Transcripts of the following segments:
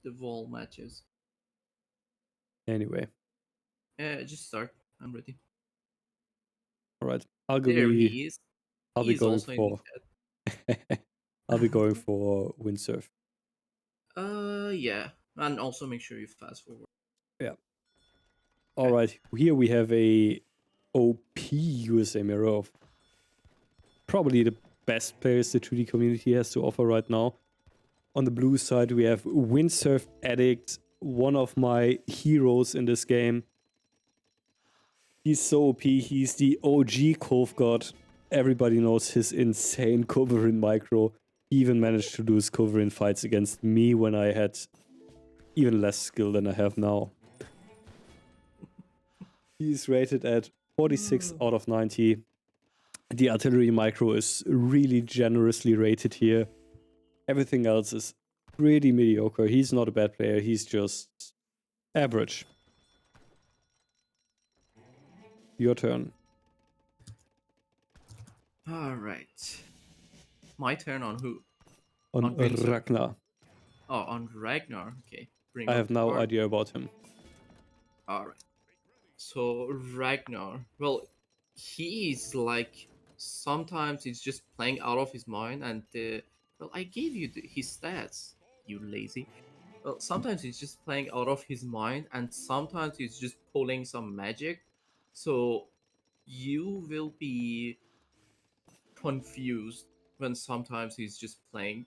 the wall matches. Anyway, Just start. I'm ready. all right. I'll There be he is. I'll He be is going also in the for chat. I'll be going for windsurf. Yeah, and also make sure you fast forward. Yeah. All Okay. right. Here we have a OP USA mirror of probably the best players the 2D community has to offer right now. On the blue side, we have Windsurf Addict, one of my heroes in this game. He's so OP. He's the OG Cove God. Everybody knows his insane cover in micro. He even managed to lose cover in fights against me when I had even less skill than I have now. He's rated at 46 out of 90. The artillery micro is really generously rated here. Everything else is pretty mediocre. He's not a bad player. He's just average. Your turn. All right. My turn on who? On On Windsurf. Ragnar. Oh, on Ragnar. Okay. Bring I up have the no card. idea about him. All right. So Ragnar. Well, he's like sometimes he's just playing out of his mind, and well, I gave you his stats. You lazy. Well, sometimes he's just playing out of his mind, and sometimes he's just pulling some magic. So you will be confused when sometimes he's just playing.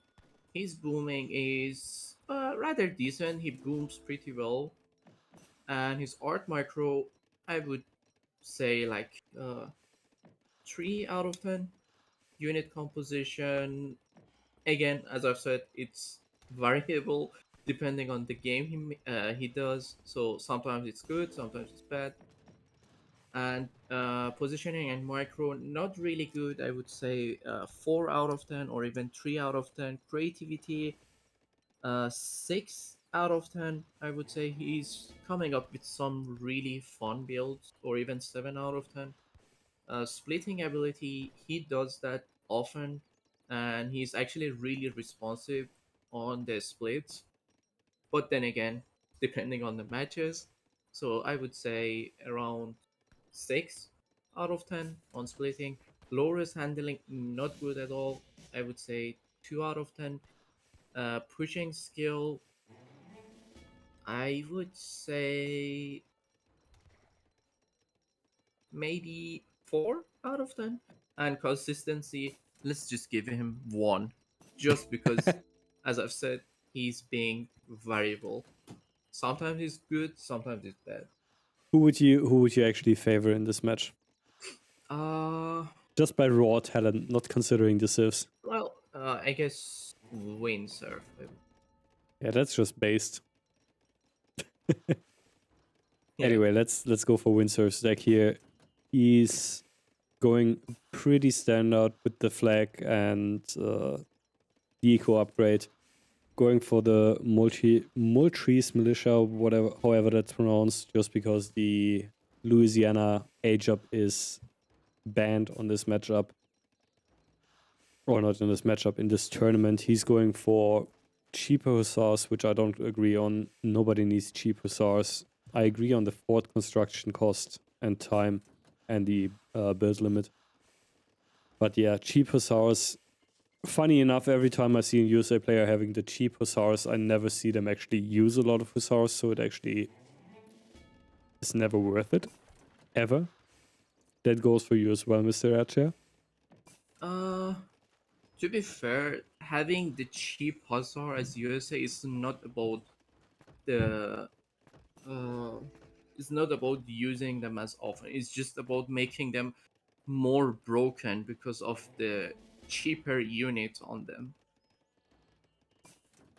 His booming is rather decent. He booms pretty well, and his art micro, I would say like 3 out of 10. Unit composition, again, as I've said, it's variable depending on the game he does. So sometimes it's good, sometimes it's bad. And positioning and micro, not really good. I would say 4 out of 10 or even 3 out of 10. Creativity, 6 out of 10. I would say he's coming up with some really fun builds, or even 7 out of 10. Splitting ability, he does that often, and he's actually really responsive on the splits. But then again, depending on the matches, so I would say around 6 out of 10 on splitting. Low risk handling, not good at all. I would say 2 out of 10. Pushing skill, I would say maybe 4 out of 10. And consistency, let's just give him 1, just because, as I've said, he's being variable. Sometimes he's good, sometimes he's bad. Who would you actually favor in this match? Uh, Just by raw talent, not considering the civs. well, I guess windsurf. Yeah, that's just based. Yeah. Anyway, let's go for windsurf's deck here. He's going pretty standard with the flag and the eco upgrade. Going for the Multrees militia, whatever, however that's pronounced, just because the Louisiana age up is banned on this matchup. Or not in this matchup, in this tournament. He's going for cheaper hussars, which I don't agree on. Nobody needs cheap hussars. I agree on the fort construction cost and time and the build limit. But yeah, cheap hussars. Funny enough, every time I see a USA player having the cheap hussars, I never see them actually use a lot of hussars, so it actually is never worth it. Ever. That goes for you as well, Mr. Erchere. Uh, to be fair, having the cheap Hussar as USA is not about the uh, it's not about using them as often. It's just about making them more broken because of the cheaper unit on them.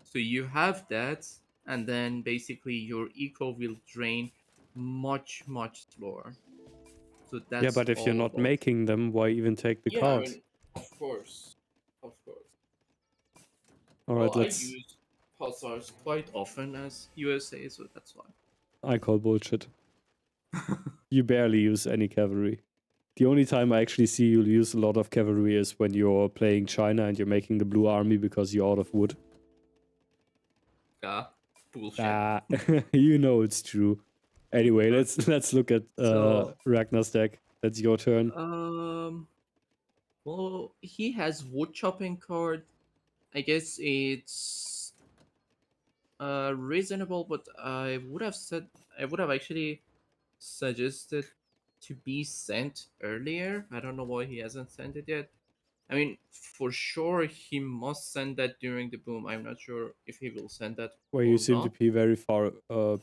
So you have that, and then basically your eco will drain much slower. So Yeah, that's but if you're all not about. making them, why even take the Yeah, I card? mean, of course, of course. Alright, Well, I let's... use pulsars quite often as USA, so that's why. I call bullshit. You barely use any cavalry. The only time I actually see you use a lot of cavalry is when you're playing China and you're making the blue army because you're out of wood. Yeah. Bullshit. Ah, you know it's true. Anyway, Okay. let's look at So, Ragnar's deck. That's your turn. um, well, he has wood chopping card. I guess it's reasonable, but I would have actually suggested to be sent earlier. I don't know why he hasn't sent it yet. I mean, for sure he must send that during the boom. I'm not sure if he will send that Where you or seem to not. be very far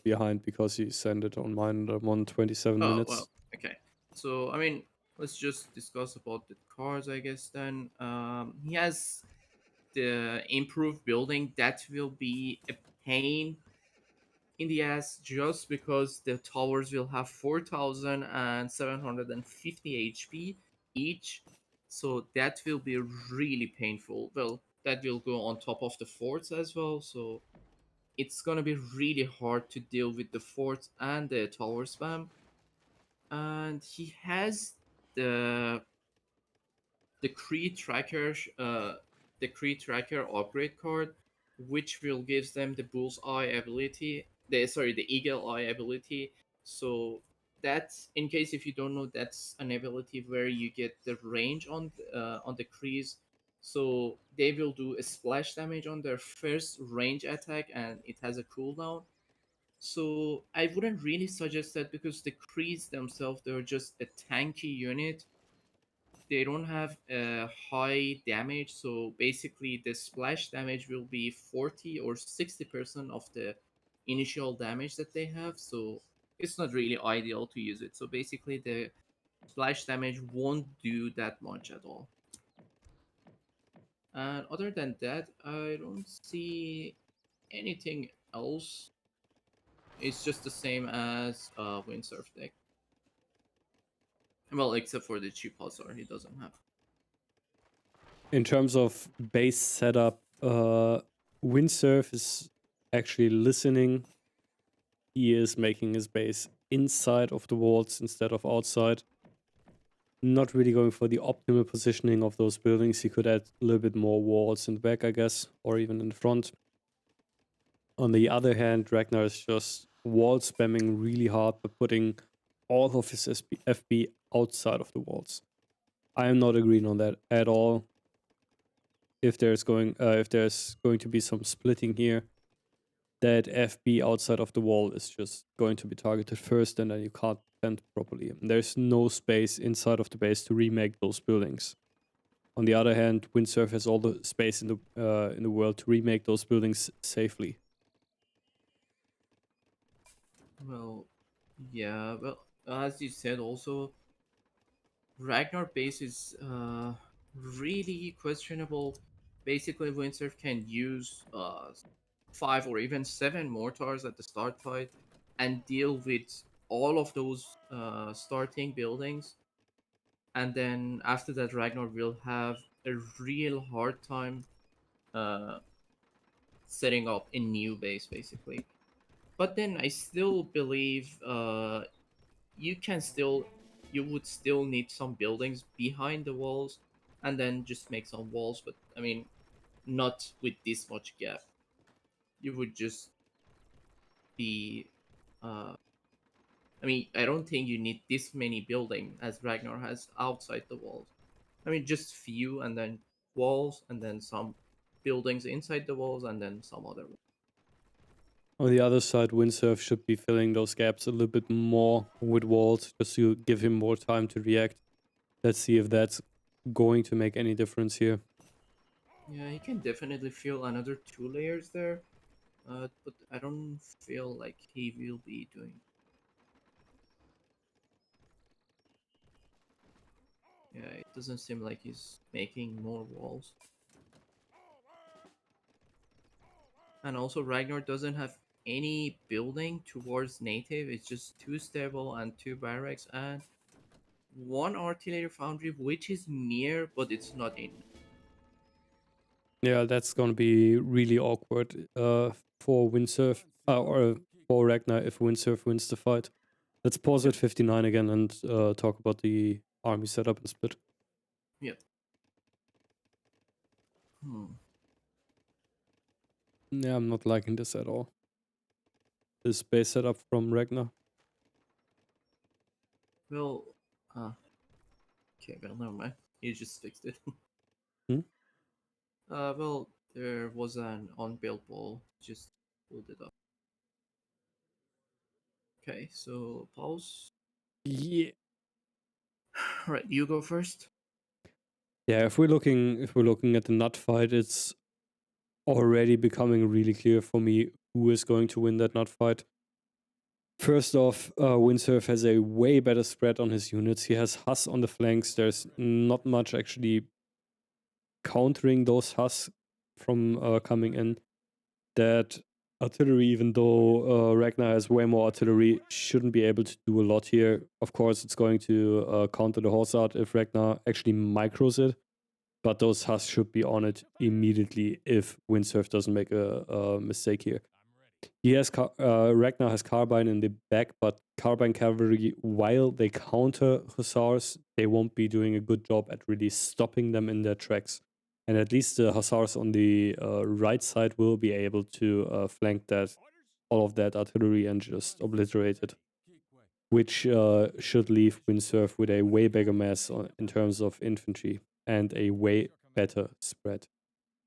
behind because you sent it on mine at 127 Oh minutes. well, okay. So I mean, let's just discuss about the cars, I guess. Then he has the improved building that will be a pain in the ass just because the towers will have 4,750 HP each. So that will be really painful. Well, that will go on top of the forts as well. So it's gonna be really hard to deal with the forts and the tower spam. And he has the the Cree tracker, the Cree tracker upgrade card, which will gives them the bull's eye ability. The eagle eye ability. So that's in case if you don't know, that's an ability where you get the range on the Crees. So they will do a splash damage on their first range attack, and it has a cooldown. So I wouldn't really suggest that because the Crees themselves they're just a tanky unit. They don't have a high damage, so basically the splash damage will be 40 or 60% of the initial damage that they have. So it's not really ideal to use it. So basically the splash damage won't do that much at all. And other than that, I don't see anything else. It's just the same as Windsurf deck. Well, except for the cheap pulsar, he doesn't have. In terms of base setup, Windsurf is actually listening. He is making his base inside of the walls instead of outside. Not really going for the optimal positioning of those buildings. He could add a little bit more walls in the back, I guess, or even in the front. On the other hand, Ragnar is just wall spamming really hard by putting all of his FB outside of the walls. I am not agreeing on that at all. If there's going to be some splitting here, that FB outside of the wall is just going to be targeted first, and then you can't defend properly. There's no space inside of the base to remake those buildings. On the other hand, Windsurf has all the space in the world to remake those buildings safely. Well, yeah, well, as you said, also Ragnar base is really questionable. Basically, Windsurf can use five or even seven mortars at the start fight and deal with all of those starting buildings. And then after that, Ragnar will have a real hard time uh, setting up a new base, basically. But then I still believe you can still you would still need some buildings behind the walls and then just make some walls, but I mean not with this much gap. You would just be uh I mean I don't think you need this many building as Ragnar has outside the walls. I mean just few and then walls and then some buildings inside the walls and then some other walls. On the other side, Windsurf should be filling those gaps a little bit more with walls just to give him more time to react. Let's see if that's going to make any difference here. Yeah, he can definitely feel another two layers there, but I don't feel like he will be doing. Yeah, it doesn't seem like he's making more walls. And also, Ragnar doesn't have any building towards native. It's just two stable and two barracks and one artillery foundry, which is near, but it's not in. Yeah, that's going to be really awkward for Windsurf or for Ragnar if Windsurf wins the fight. Let's pause Yep, at 59 again and talk about the army setup and split. yep. Hmm. Yeah, I'm not liking this at all. this base setup from Ragnar. Well, uh, okay, well, never mind. You just fixed it. Hmm? Well, there was an unbuilt wall. Just pulled it up. Okay, so pause. Yeah. Right, you go first. Yeah, if we're looking at the nut fight, it's already becoming really clear for me who is going to win that nut fight. First off, Windsurf has a way better spread on his units. He has Huss on the flanks. There's not much actually countering those Huss from coming in. That artillery, even though Ragnar has way more artillery, shouldn't be able to do a lot here. Of course, it's going to counter the horse art if Ragnar actually micros it. But those Huss should be on it immediately if Windsurf doesn't make a mistake here. He has Ragnar has Carbine in the back, but Carbine cavalry, while they counter Hussars, they won't be doing a good job at really stopping them in their tracks. And at least the Hussars on the right side will be able to flank that all of that artillery and just obliterate it, which should leave Windsurf with a way bigger mass in terms of infantry and a way better spread.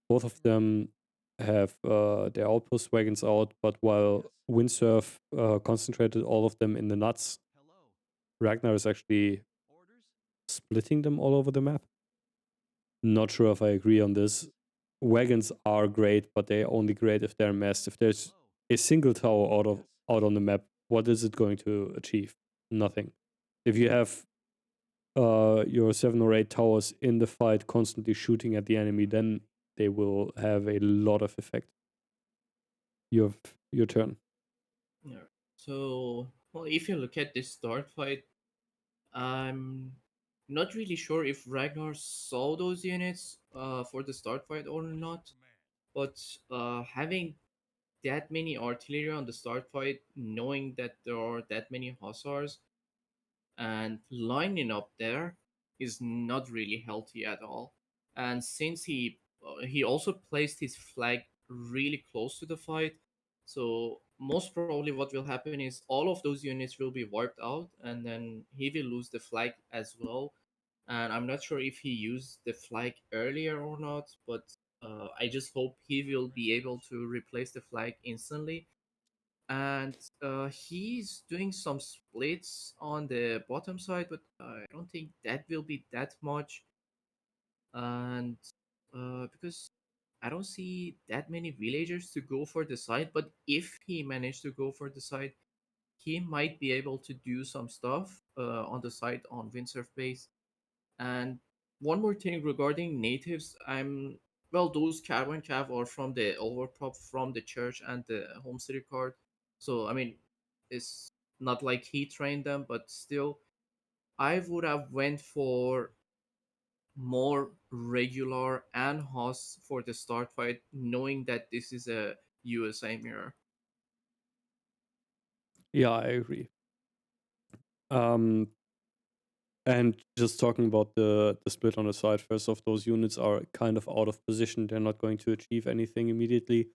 Both of them have their outpost wagons out, but while Windsurf concentrated all of them in the nuts, Ragnar is actually splitting them all over the map. Not sure if I agree on this. Wagons are great, but they're only great if they're massed. If there's a single tower out on the map, what is it going to achieve? Nothing. If you have your 7 or 8 towers in the fight constantly shooting at the enemy, then they will have a lot of effect. Your your turn. Alright. So, well, if you look at this start fight, I'm not really sure if Ragnar saw those units for the start fight or not. But having that many artillery on the start fight, knowing that there are that many hussars, and lining up there is not really healthy at all. And since he also placed his flag really close to the fight, so most probably what will happen is all of those units will be wiped out, and then he will lose the flag as well. And I'm not sure if he used the flag earlier or not, but I just hope he will be able to replace the flag instantly. And he's doing some splits on the bottom side, but I don't think that will be that much. And because I don't see that many villagers to go for the side, but if he managed to go for the side, he might be able to do some stuff on the side on windsurf base. And one more thing regarding natives, well, those caravan cav are from the overprop from the church and the home city card. So I mean, it's not like he trained them, but still, I would have went for more regular and hoss for the start fight, knowing that this is a USA mirror. Yeah, I agree. Um, and just talking about the split on the side, first off, those units are kind of out of position. They're not going to achieve anything immediately.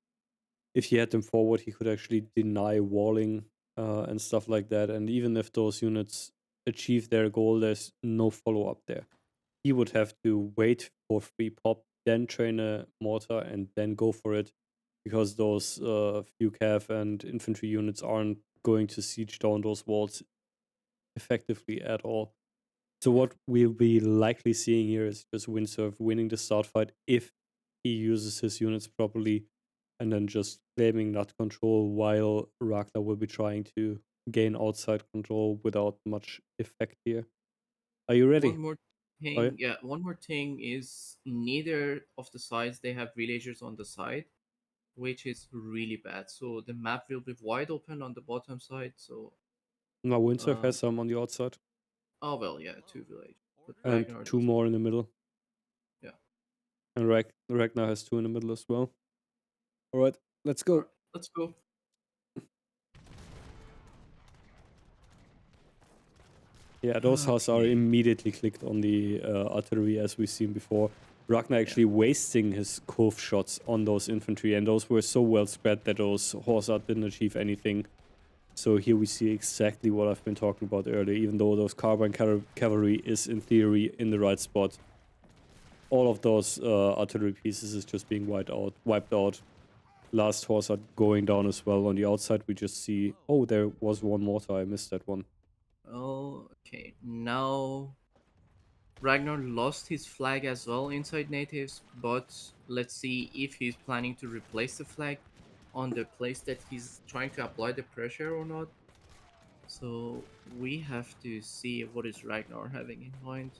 If he had them forward, he could actually deny walling and stuff like that. And even if those units achieve their goal, there's no follow up there. He would have to wait for free pop, then train a mortar, and then go for it, because those few cav and infantry units aren't going to siege down those walls effectively at all. So what we'll be likely seeing here is just Windsurf winning the start fight if he uses his units properly, and then just claiming nut control while Ragnar will be trying to gain outside control without much effect here. Are you ready? One more Oh, yeah? thing, yeah, one more thing is neither of the sides they have villagers on the side, which is really bad. So the map will be wide open on the bottom side. So, Now Windsurf uh, has some on the outside oh well, yeah, two village, but and Ragnar two doesn't. more in the middle. Yeah. And Ragnar has two in the middle as well. All right, let's All go. right, let's go. Yeah, those Huss are Okay. immediately clicked on the artillery as we've seen before. Ragnar Yeah. actually wasting his cove shots on those infantry, and those were so well spread that those horse art didn't achieve anything. So here we see exactly what I've been talking about earlier. Even though those carbine cavalry is in theory in the right spot, all of those artillery pieces is just being wiped out. Last horse are going down as well. On the outside, we just see, oh, there was one mortar. I missed that one. Oh, okay. Now Ragnar lost his flag as well inside natives, but let's see if he's planning to replace the flag on the place that he's trying to apply the pressure or not. So we have to see what is Ragnar having in mind.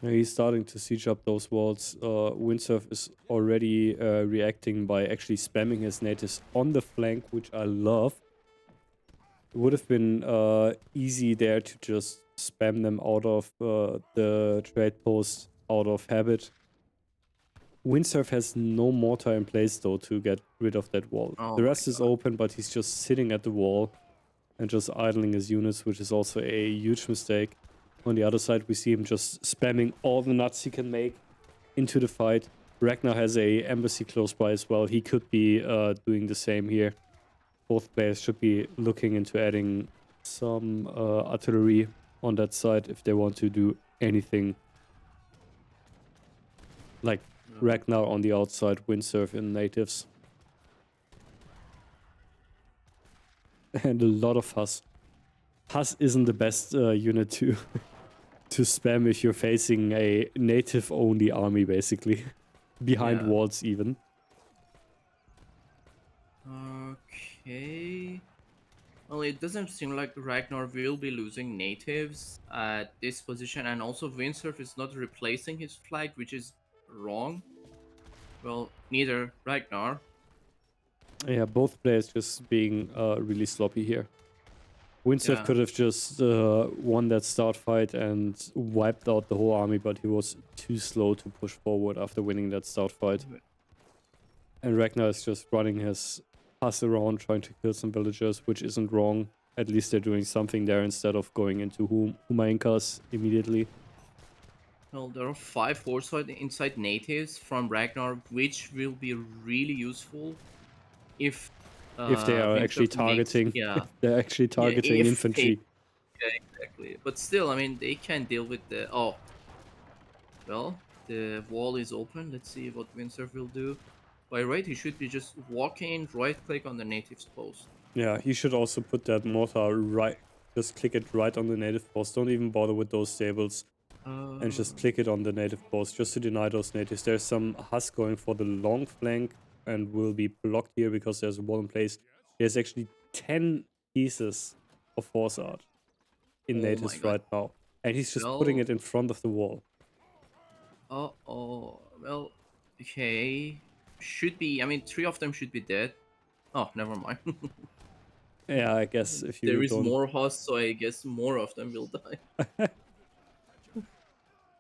He's starting to siege up those walls. Windsurf is already reacting by actually spamming his natives on the flank, which I love. It would have been easy there to just spam them out of the trade post out of habit. Windsurf has no mortar in place though to get rid of that wall. Oh The my rest is god. open, but he's just sitting at the wall and just idling his units, which is also a huge mistake. On the other side, we see him just spamming all the nuts he can make into the fight. Ragnar has a embassy close by as well. He could be doing the same here. Both players should be looking into adding some artillery on that side if they want to do anything. Like No. Ragnar on the outside, windsurf in natives. And a lot of Huss. Huss isn't the best unit to to spam if you're facing a native-only army, basically. Behind Yeah. walls, even. Okay. Well, it doesn't seem like Ragnar will be losing natives at this position, and also Windsurf is not replacing his flag, which is wrong. Well, neither Ragnar. Yeah, both players just being really sloppy here. Windsurf Yeah. could have just won that start fight and wiped out the whole army, but he was too slow to push forward after winning that start fight. And Ragnar is just running his Huss around trying to kill some villagers, which isn't wrong. At least they're doing something there instead of going into Humainkas immediately. Well, there are 5 foresight inside natives from Ragnar, which will be really useful if If they are actually Windsurf makes, targeting, yeah, if they're actually yeah, targeting if they, infantry. yeah, exactly. But still, I mean, they can deal with the, oh, well, the wall is open. Let's see what Windsurf will do. By right, he should be just walking, right click on the native's post. Yeah, he should also put that mortar right, just click it right on the native post. Don't even bother with those stables. And just Uh, click it on the native post just to deny those natives. There's some Huss going for the long flank and will be blocked here because there's a wall in place. There's actually 10 pieces of force art in oh my natives god. right now. And he's just putting Well, it in front of the wall. oh, well, okay. Should be, I mean, 3 of them should be dead. Oh, never mind. Yeah, I guess if There you is don't more hosts, so I guess more of them will die.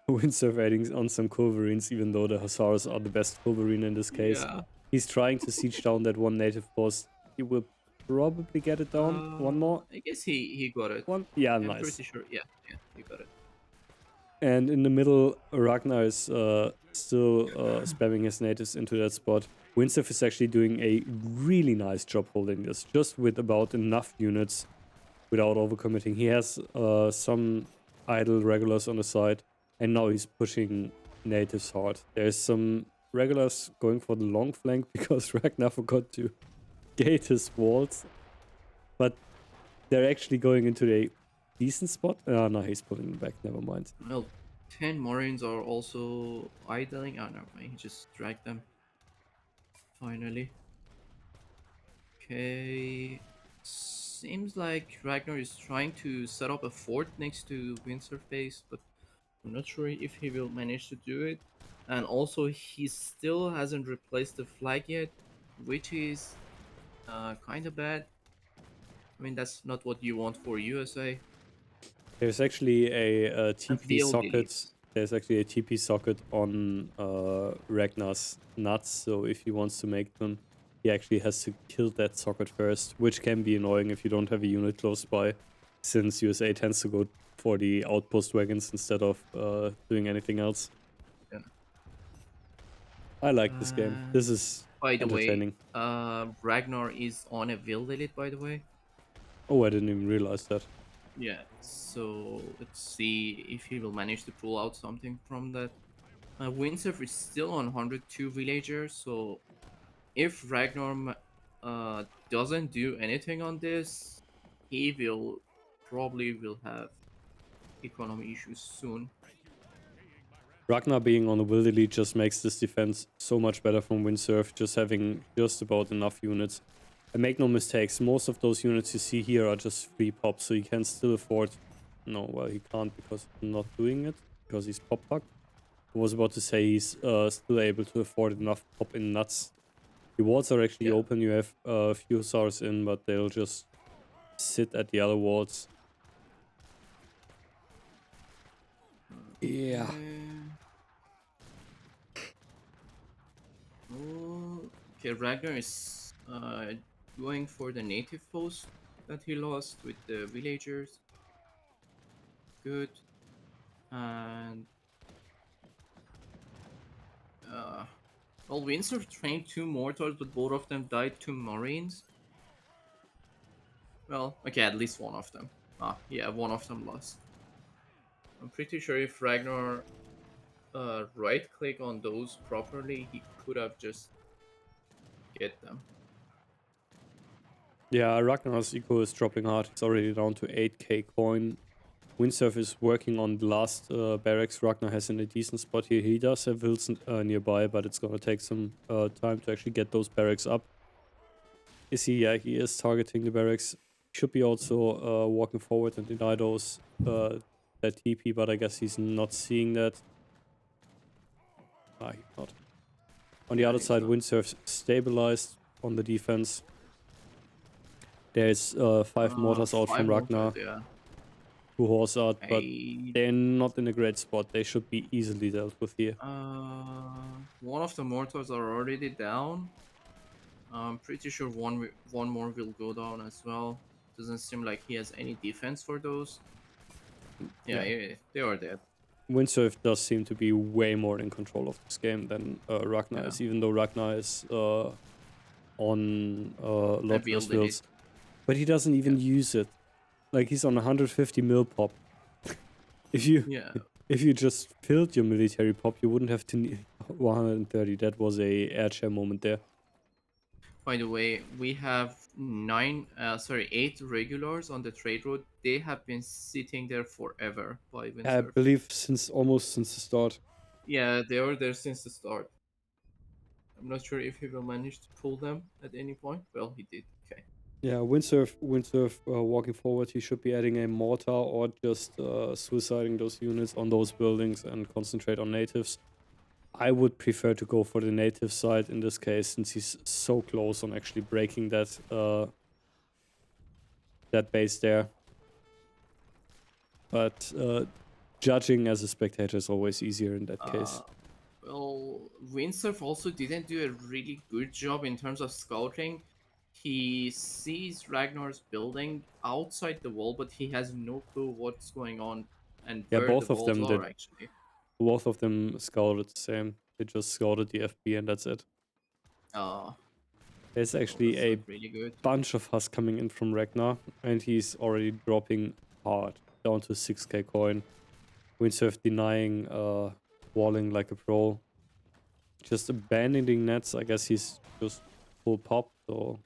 windsurf adding on some Culverines, even though the Hussars are the best Culverine in this case. Yeah. He's trying to siege down that one native post. He will probably get it down. One more. I guess he got it. One. Yeah, I'm nice. pretty sure. Yeah, yeah, he got it. And in the middle, Ragnar is still spamming his natives into that spot. Windsurf is actually doing a really nice job holding this, just with about enough units without overcommitting. He has some idle regulars on the side, and now he's pushing natives hard. There's some regulars going for the long flank because Ragnar forgot to gate his walls, but they're actually going into a decent spot. Oh, no, he's pulling back. Never mind. Well, 10 Marines are also idling. Oh, never mind. He just dragged them. Finally. Okay. Seems like Ragnar is trying to set up a fort next to Windsurf base, but I'm not sure if he will manage to do it. And also, he still hasn't replaced the flag yet, which is kind of bad. I mean, that's not what you want for USA. There's actually a And TP VOD socket. leaves. There's actually a TP socket on Ragnar's nuts, so if he wants to make them, he actually has to kill that socket first, which can be annoying if you don't have a unit close by, since USA tends to go for the outpost wagons instead of doing anything else. Yeah. I like this game. This And is by the way, entertaining. Ragnar is on a will delete, by the way. Oh, I didn't even realize that. Yeah, so let's see if he will manage to pull out something from that. Windsurf is still on 102 villagers, so if Ragnar doesn't do anything on this, he will probably will have economy issues soon. Ragnar being on the Wilderly just makes this defense so much better from Windsurf, just having just about enough units. And make no mistakes, most of those units you see here are just free pops, so he can still afford... No, well, he can't because he's not doing it, because he's pop puck. I was about to say he's still able to afford enough pop in nuts. The walls are actually Yeah. open, you have a few SARs in, but they'll just sit at the other walls. Yeah. Okay. Oh, okay, Ragnar is going for the native post that he lost with the villagers. Good. And uh, well, Windsor trained two mortars, but both of them died to marines. Well, okay, at least one of them. Ah, yeah, one of them lost. I'm pretty sure if Ragnar right click on those properly, he could have just get them. Yeah, Ragnar's eco is dropping hard. It's already down to 8k coin. Windsurf is working on the last barracks Ragnar has in a decent spot here. He does have Wilson nearby, but it's gonna take some time to actually get those barracks up. Is he? Yeah, he is targeting the barracks. Should be also walking forward and deny those that TP, but I guess he's not seeing that. Ah, he's not. On the Yeah, other he's side, not. Windsurf stabilized on the defense. There's 5 mortars out from Five mortars, Ragnar, yeah. 2 horse out, but I they're not in a great spot. They should be easily dealt with here. One of the mortars are already down. I'm pretty sure one more will go down as well. Doesn't seem like he has any defense for those. Yeah, Yeah, yeah, they are dead. Windsurf does seem to be way more in control of this game than Ragnar Yeah, is, even though Ragnar is on I Lothless builded builds. it. But he doesn't Yeah, even use it. Like, he's on 150 mil pop. If you yeah. if you just filled your military pop, you wouldn't have to need 130. That was a Erchere moment there. By the way, we have eight regulars on the trade road. They have been sitting there forever by I Windsurf. believe almost since the start. Yeah, they were there since the start. I'm not sure if he will manage to pull them at any point. Well, he did. Okay. Yeah, Windsurf walking forward, he should be adding a mortar or just suiciding those units on those buildings and concentrate on natives. I would prefer to go for the native side in this case, since he's so close on actually breaking that base there. But judging as a spectator is always easier in that Uh, case. well, Windsurf also didn't do a really good job in terms of scouting. He sees Ragnar's building outside the wall, but he has no clue what's going on and Yeah, where the walls are did. actually. Both of them scouted the same. They just scouted the FB and that's it. Uh, There's well, actually that's not a really good. bunch of us coming in from Ragnar, and he's already dropping hard, down to 6k coin. Windsurf denying walling like a pro. Just abandoning nets, I guess he's just full pop, so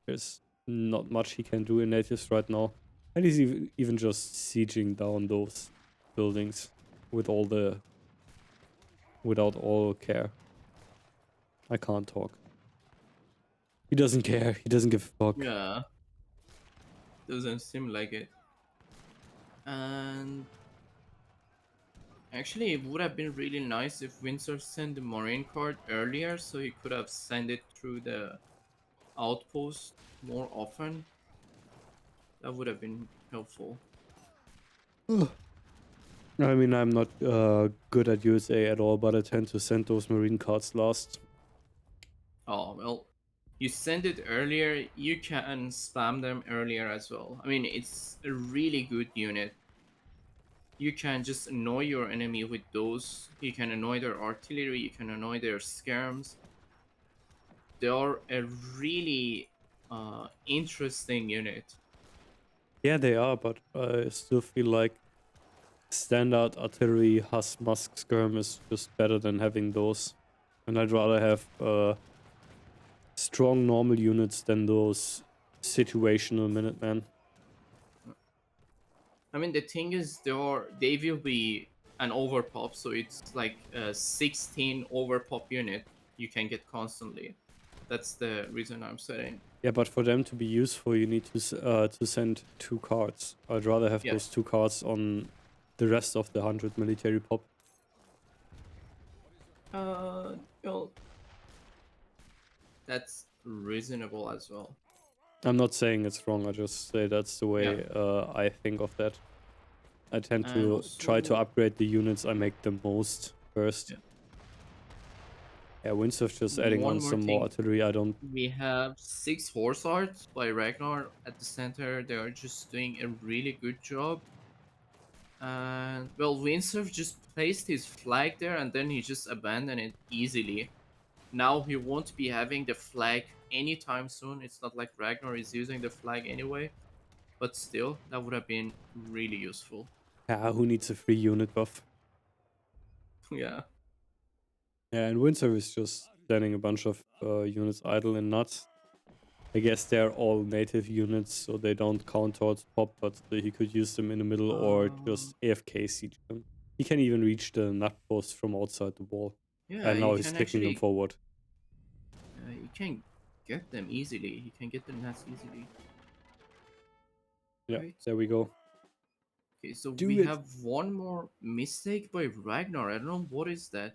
there's not much he can do in natives right now. And he's even just sieging down those buildings with all the without all care. I can't talk. He doesn't care. He doesn't give a fuck. Yeah, doesn't seem like it. And actually, it would have been really nice if Windsor sent the Marine card earlier, so he could have sent it through the outpost more often. That would have been helpful. I mean, I'm not good at USA at all, but I tend to send those marine cards last. Oh, well, you send it earlier, you can spam them earlier as well. I mean, it's a really good unit. You can just annoy your enemy with those. You can annoy their artillery, you can annoy their skirms. They are a really interesting unit. Yeah, they are, but I still feel like standard artillery Huss Musk skirm is just better than having those. And I'd rather have strong normal units than those situational Minutemen. I mean, the thing is, they will be an overpop, so it's like a 16 overpop unit you can get constantly. That's the reason I'm saying. Yeah, but for them to be useful, you need to send 2 cards. I'd rather have Yeah. those 2 cards on the rest of the 100 military pop. Well, that's reasonable as well. I'm not saying it's wrong, I just say that's the Yeah. way I think of that. I tend And to try to also, upgrade the units I make the most first. yeah. Yeah, Windsurf just adding One on more some more thing. artillery. I don't. We have 6 horse arts by Ragnar at the center. They are just doing a really good job. And well, Windsurf just placed his flag there and then he just abandoned it easily. Now he won't be having the flag anytime soon. It's not like Ragnar is using the flag anyway, but still, that would have been really useful. Yeah, who needs a free unit buff? Yeah. Yeah, and Windsurf is just sending a bunch of units idle and nuts. I guess they're all native units, so they don't count towards pop, but he could use them in the middle or Um, just AFK siege them. He can even reach the nut post from outside the wall. yeah, And now he's kicking them forward. you can get them easily. You can get them as easily. Yeah, Right. there we go. Okay, so Do we it! have one more mistake by Ragnar. I don't know what is that.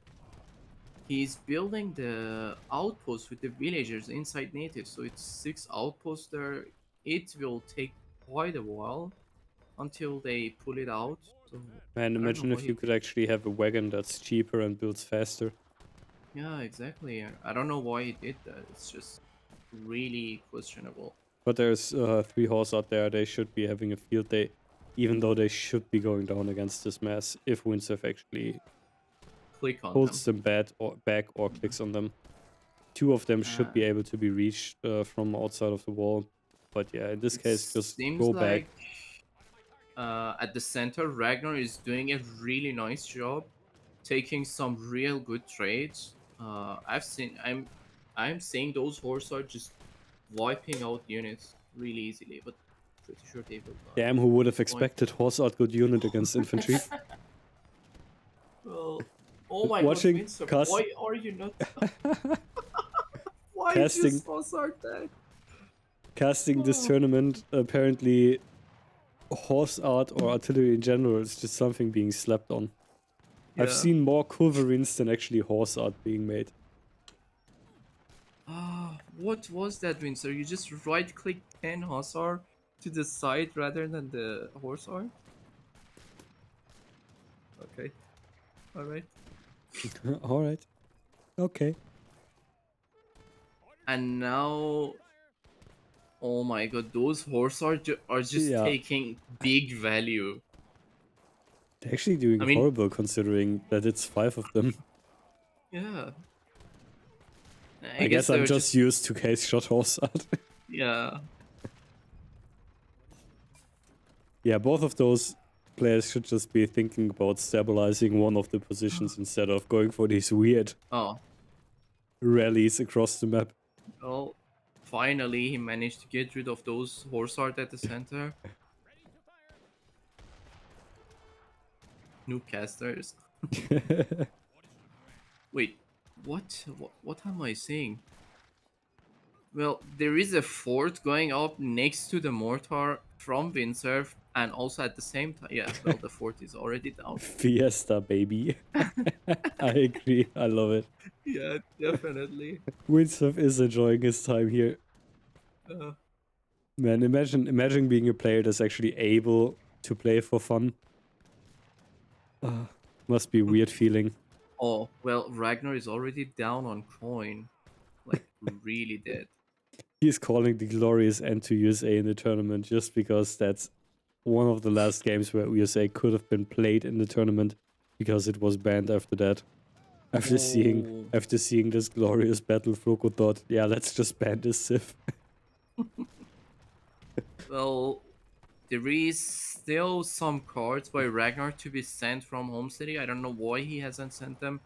He's building the outpost with the villagers inside native, so it's 6 outposts there. It will take quite a while until they pull it out. So Man, I don't know imagine why if he you could did. actually have a wagon that's cheaper and builds faster. Yeah, exactly. I don't know why he did that. It's just really questionable. But there's 3 horse out there. They should be having a field day, even though they should be going down against this mass if Windsurf actually Click on them. holds them back or clicks on them. 2 of them should Uh, be able to be reached from outside of the wall. But yeah, in this it case, just seems go back. like at the center, Ragnar is doing a really nice job, taking some real good trades. I'm seeing those horse are just wiping out units really easily, but pretty sure they will die. Damn, who would have Going. expected horse art good unit against infantry? Well, oh my god, Watching Winsor, cast why are you not? Why is your casting sponsor that? casting this Oh, tournament, apparently horse art or artillery in general is just something being slapped on. I've yeah. seen more culverins than actually horse art being made. Ah, what was that, Winsor? You just right click 10 Hussar to the side rather than the horse arm? Okay, alright. Alright. Okay. And now, oh my god, those horse are just Yeah. taking big value. They're actually doing I mean, horrible considering that it's 5 of them. yeah. I I guess guess I'm they're just just, used to case shot horse art. yeah. Yeah, both of those players should just be thinking about stabilizing one of the positions instead of going for these weird Oh, rallies across the map. well, finally he managed to get rid of those horse art at the center. Noob casters. Wait, what am I saying? Well, there is a fort going up next to the mortar from windsurf, and also at the same time, yeah. Well, the fort is already down. Fiesta, baby. I agree. I love it. Yeah, definitely. Windsurf is enjoying his time here. Uh, Man, imagine being a player that's actually able to play for fun. Must be a weird feeling. oh, well, Ragnar is already down on coin, like really dead. He's calling the glorious end to USA in the tournament just because that's one of the last games where USA could have been played in the tournament because it was banned after that. After seeing Oh, after seeing this glorious battle, Floco thought, yeah, let's just ban this Civ. well, there is still some cards by Ragnar to be sent from Home City. I don't know why he hasn't sent them.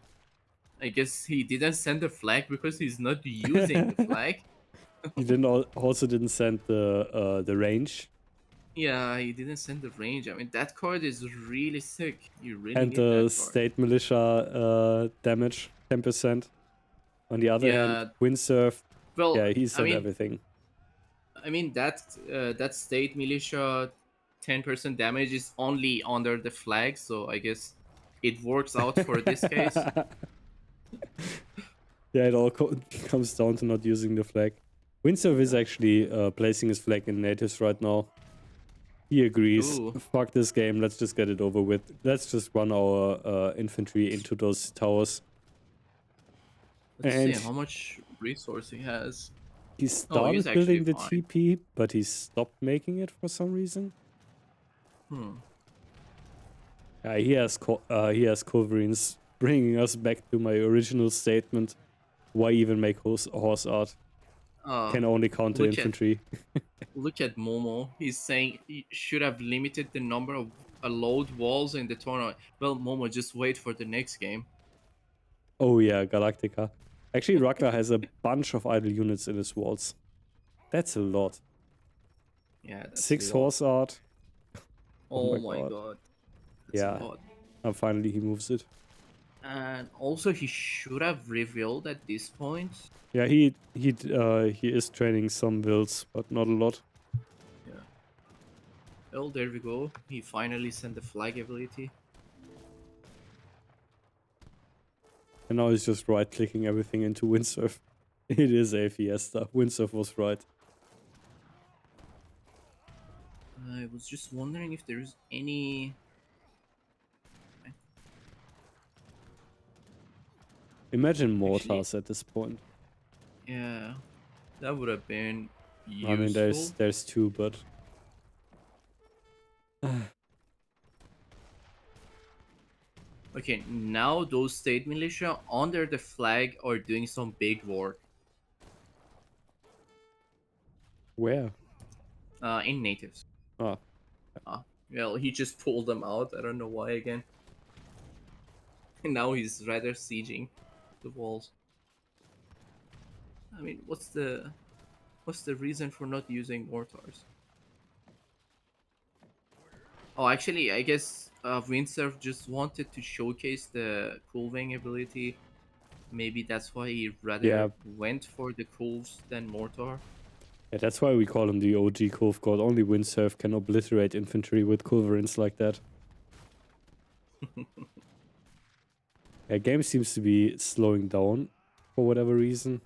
I guess he didn't send the flag because he's not using the flag. He didn't also didn't send the range Yeah, he didn't send the range. I mean, that card is really sick. You really and need the that card. state militia damage 10%. On the other hand, Yeah, windsurf, well, yeah, he I sent mean, everything. that state militia 10% damage is only under the flag, so I guess it works out for this case. Yeah, it all comes down to not using the flag. Windsurf is Yeah. actually placing his flag in natives right now. He agrees. Ooh, Fuck this game. Let's just get it over with. Let's just run our infantry into those towers. let's see And how much resource he has. he Oh, he's started actually building the fine. TP, but he stopped making it for some reason. Hmm. He has Culverines, bringing us back to my original statement. Why even make horse art? Uh, Can only counter look at infantry. look at Momo. He's saying he should have limited the number of allowed walls in the tournament. Well, Momo, just wait for the next game. Oh yeah, Galactica. Actually, Ragnar has a bunch of idle units in his walls. That's a lot. Yeah, that's a 6 lot. horse art. Oh Oh my my god. god, that's a Yeah, lot. finally he moves it. And also, he should have revealed at this point. Yeah, he is training some builds, but not a lot. Yeah. Well, there we go. He finally sent the flag ability. And now he's just right-clicking everything into windsurf. It is a fiesta. Windsurf was right. I was just wondering if there's any. Imagine Actually, mortars at this point. yeah, that would have been I mean, useful. there's 2, but Okay, now those state militia under the flag are doing some big work. where? In natives. Ah, Well, he just pulled them out. I don't know why again. And now he's rather sieging the walls. I mean, what's the reason for not using mortars? Oh, actually, I guess Windsurf just wanted to showcase the Coolwing ability. Maybe that's why he yeah. rather went for the Cools than Mortar. Yeah, that's why we call him the OG Cove God. Only windsurf can obliterate infantry with culverins like that. Yeah, game seems to be slowing down for whatever reason.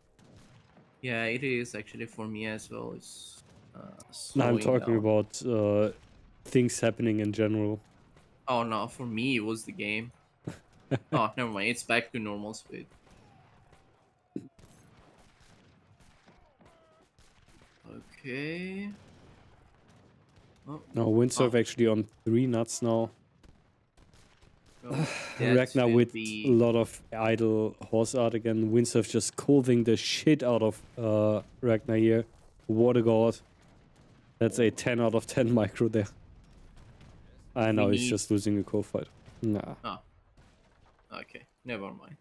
Yeah, it is actually for me as well. It's No, I'm slowing talking down. about things happening in general. Oh no, for me it was the game. Oh, never mind. It's back to normal speed. Okay. Oh, No, windsurf oh, actually on 3 nuts now. well, that Ragnar will with a be. lot of idle horse art again. Windsurf just calving the shit out of Ragnar here. What a god. That's a 10 out of 10 micro there. I We know he's need. just losing a co-fight. Nah. Oh, okay. Never mind.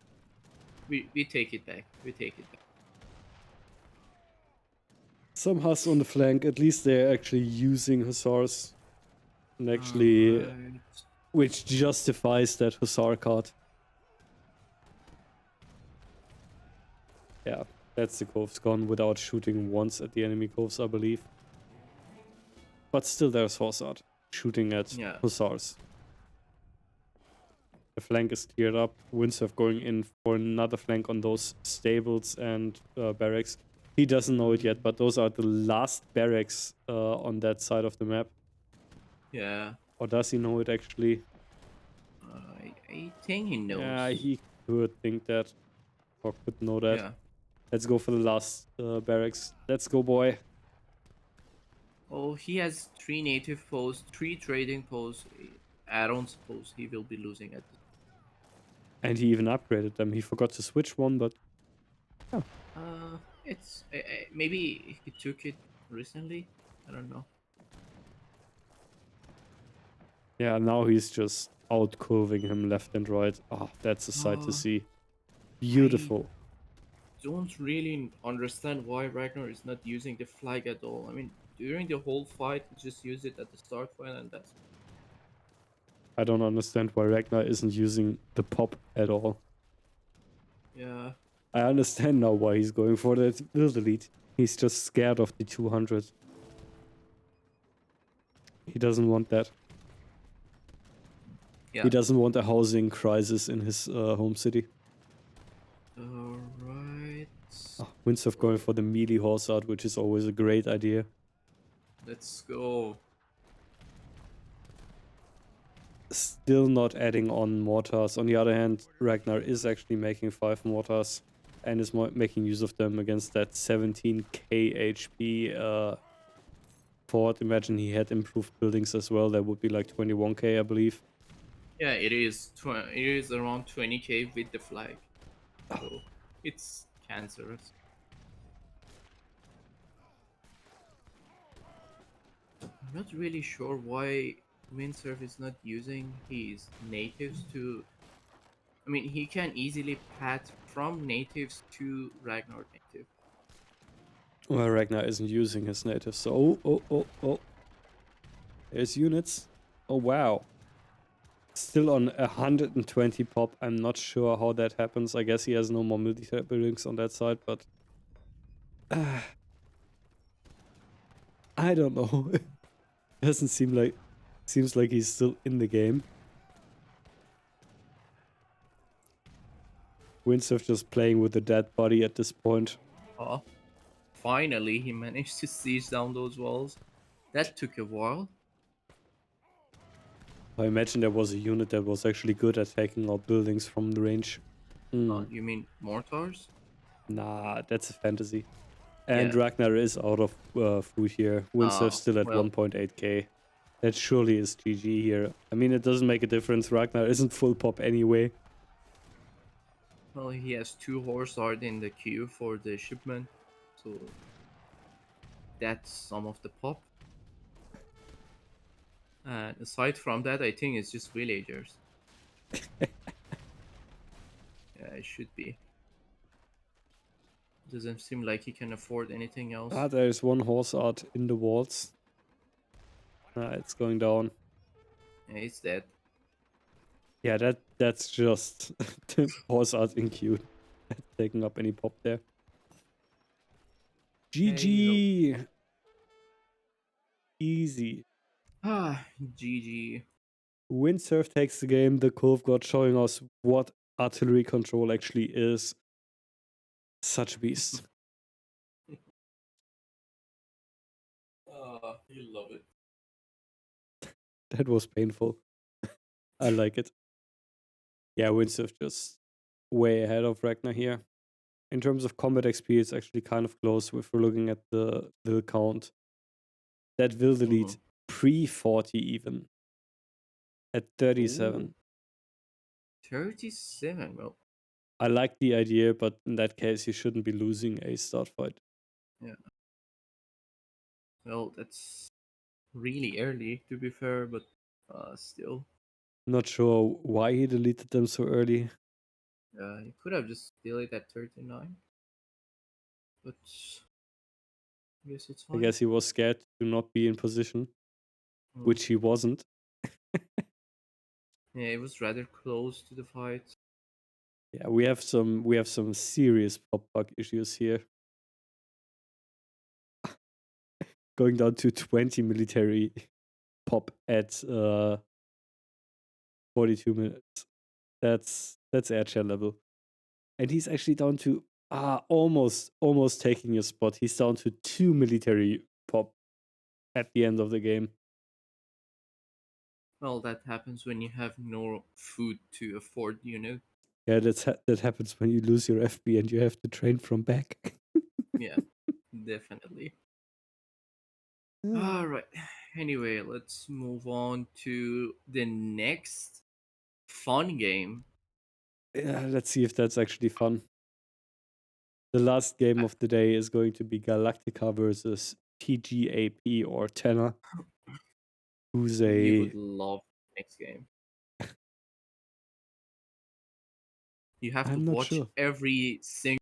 We take it back. We take it back. Some Huss on the flank. At least they're actually using Hussars. And actually, Alright. which justifies that Hussar card. Yeah, that's the Cove's gone without shooting once at the enemy Coves, I believe. But still there's Horsart shooting at Yeah. Hussars. The flank is cleared up. Windsurf going in for another flank on those stables and barracks. He doesn't know it yet, but those are the last barracks on that side of the map. Yeah. Or does he know it actually? I think he knows. Yeah, he could think that. Or could know that. Yeah. Let's go for the last barracks. Let's go, boy. Oh, he has 3 native posts, 3 trading posts. I don't suppose he will be losing at this. And he even upgraded them. He forgot to switch one, but It's maybe he took it recently. I don't know. Yeah, now he's just out curving him left and right. Oh, that's a sight to Uh, see. I Beautiful. don't really understand why Ragnar is not using the flag at all. I mean, during the whole fight, he just used it at the start fight, and that's I don't understand why Ragnar isn't using the pop at all. yeah, I understand now why he's going for that will delete. He's just scared of the 200. He doesn't want that. He yeah. doesn't want a housing crisis in his home city. All right. Oh, Windsurf going So for the melee horse art, which is always a great idea. let's go. Still not adding on mortars. On the other hand, Ragnar is actually making 5 mortars and is making use of them against that 17k HP fort. Imagine he had improved buildings as well. That would be like 21k, I believe. Yeah, it is. It is around 20k with the flag, so it's cancerous. I'm not really sure why Windsurf is not using his natives to. I mean, he can easily path from natives to Ragnar native. Well, Ragnar isn't using his native, so oh. There's units. Oh wow. Still on 120 pop. I'm not sure how that happens. I guess he has no more military buildings on that side, but I don't know. Doesn't seem like seems like he's still in the game. Windsurf just playing with a dead body at this point. Oh, finally, he managed to siege down those walls. That took a while. I imagine there was a unit that was actually good at taking out buildings from the range. Hmm. You mean mortars? Nah, that's a fantasy. And Yeah. Ragnar is out of food here. Windsurf still at Well, 1.8k. That surely is GG here. I mean, it doesn't make a difference. Ragnar isn't full pop anyway. well, he has two horse art in the queue for the shipment, so that's some of the pop. And aside from that, I think it's just villagers. Yeah, it should be. Doesn't seem like he can afford anything else. Ah, there's one horse art in the walls. Ah, it's going down. Yeah, it's dead. Yeah, that's just the horse art in queue. That's taking up any pop there. Hey, well, GG. Easy. GG. Windsurf takes the game. The Cove God showing us what artillery control actually is. Such a beast. You love it. That was painful. I like it. Yeah, Windsurf just way ahead of Ragnar here. In terms of combat XP, it's actually kind of close if we're looking at the will count. That will delete pre 40 even at Ooh, 37. 37. Well, I like the idea, but in that case, you shouldn't be losing a start fight. yeah. Well, that's really early, to be fair, but still. Not sure why he deleted them so early. You could have just delayed at 39, but I guess it's I fine. guess he was scared to not be in position, Mm. which he wasn't. Yeah, it was rather close to the fight. Yeah, we have some serious pop bug issues here. Going down to 20 military pop at 42 minutes. That's Erchere level. And he's actually down to almost taking a spot. He's down to 2 military pop at the end of the game. Well, that happens when you have no food to afford, you know? Yeah, that happens when you lose your FB and you have to train from back. Yeah, definitely. All right. Anyway, let's move on to the next fun game. Yeah, let's see if that's actually fun. The last game Uh, of the day is going to be Galactica versus TGAP or Tenor, who's You a would love next game. You have to I'm not watch sure. every single